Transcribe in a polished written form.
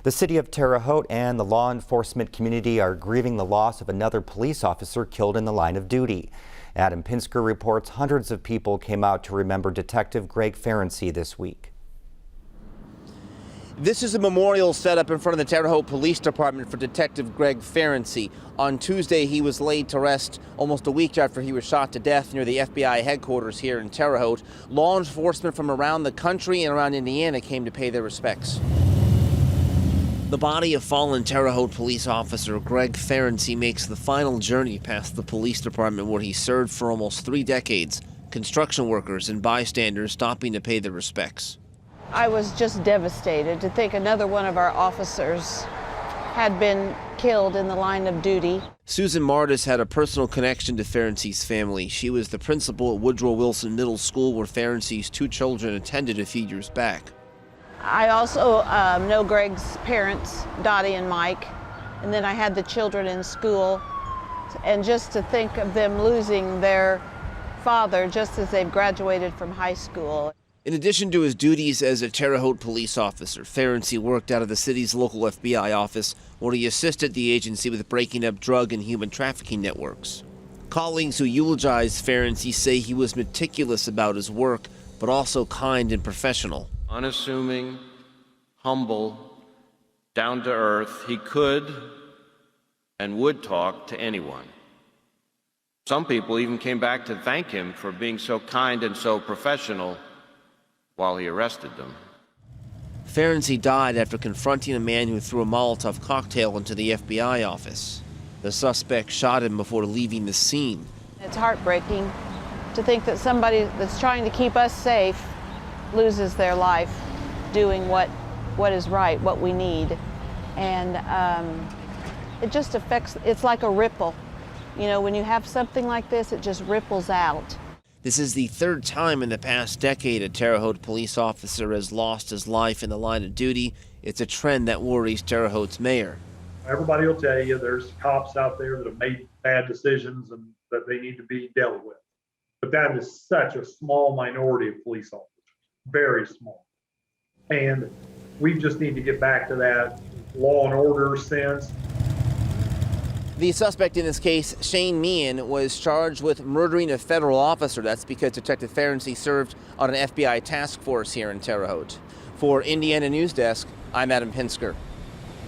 The city of Terre Haute and the law enforcement community are grieving the loss of another police officer killed in the line of duty. Adam Pinsker reports hundreds of people came out to remember Detective Greg Ferenczi this week. This is a memorial set up in front of the Terre Haute Police Department for Detective Greg Ferenczi. On Tuesday, he was laid to rest almost a week after he was shot to death near the FBI headquarters here in Terre Haute. Law enforcement from around the country and around Indiana came to pay their respects. The body of fallen Terre Haute police officer Greg Ferenczi makes the final journey past the police department where he served for almost 3 decades. Construction workers and bystanders stopping to pay their respects. I was just devastated to think another one of our officers had been killed in the line of duty. Susan Martis had a personal connection to Ferenczi's family. She was the principal at Woodrow Wilson Middle School where Ferenczi's 2 children attended a few years back. I also know Greg's parents, Dottie and Mike, and then I had the children in school. And just to think of them losing their father just as they've graduated from high school. In addition to his duties as a Terre Haute police officer, Ferenczi worked out of the city's local FBI office where he assisted the agency with breaking up drug and human trafficking networks. Colleagues who eulogized Ferenczi say he was meticulous about his work, but also kind and professional. Unassuming, humble, down to earth, he could and would talk to anyone. Some people even came back to thank him for being so kind and so professional while he arrested them. Ferenczi died after confronting a man who threw a Molotov cocktail into the FBI office. The suspect shot him before leaving the scene. It's heartbreaking to think that somebody that's trying to keep us safe loses their life doing what is right, what we need. And it just affects, it's like a ripple. You know, when you have something like this, it just ripples out. This is the 3rd time in the past decade a Terre Haute police officer has lost his life in the line of duty. It's a trend that worries Terre Haute's mayor. Everybody will tell you there's cops out there that have made bad decisions and that they need to be dealt with. But that is such a small minority of police officers, very small. And we just need to get back to that law and order sense. The suspect in this case, Shane Meehan, was charged with murdering a federal officer. That's because Detective Ferenczi served on an FBI task force here in Terre Haute. For Indiana News Desk, I'm Adam Pinsker.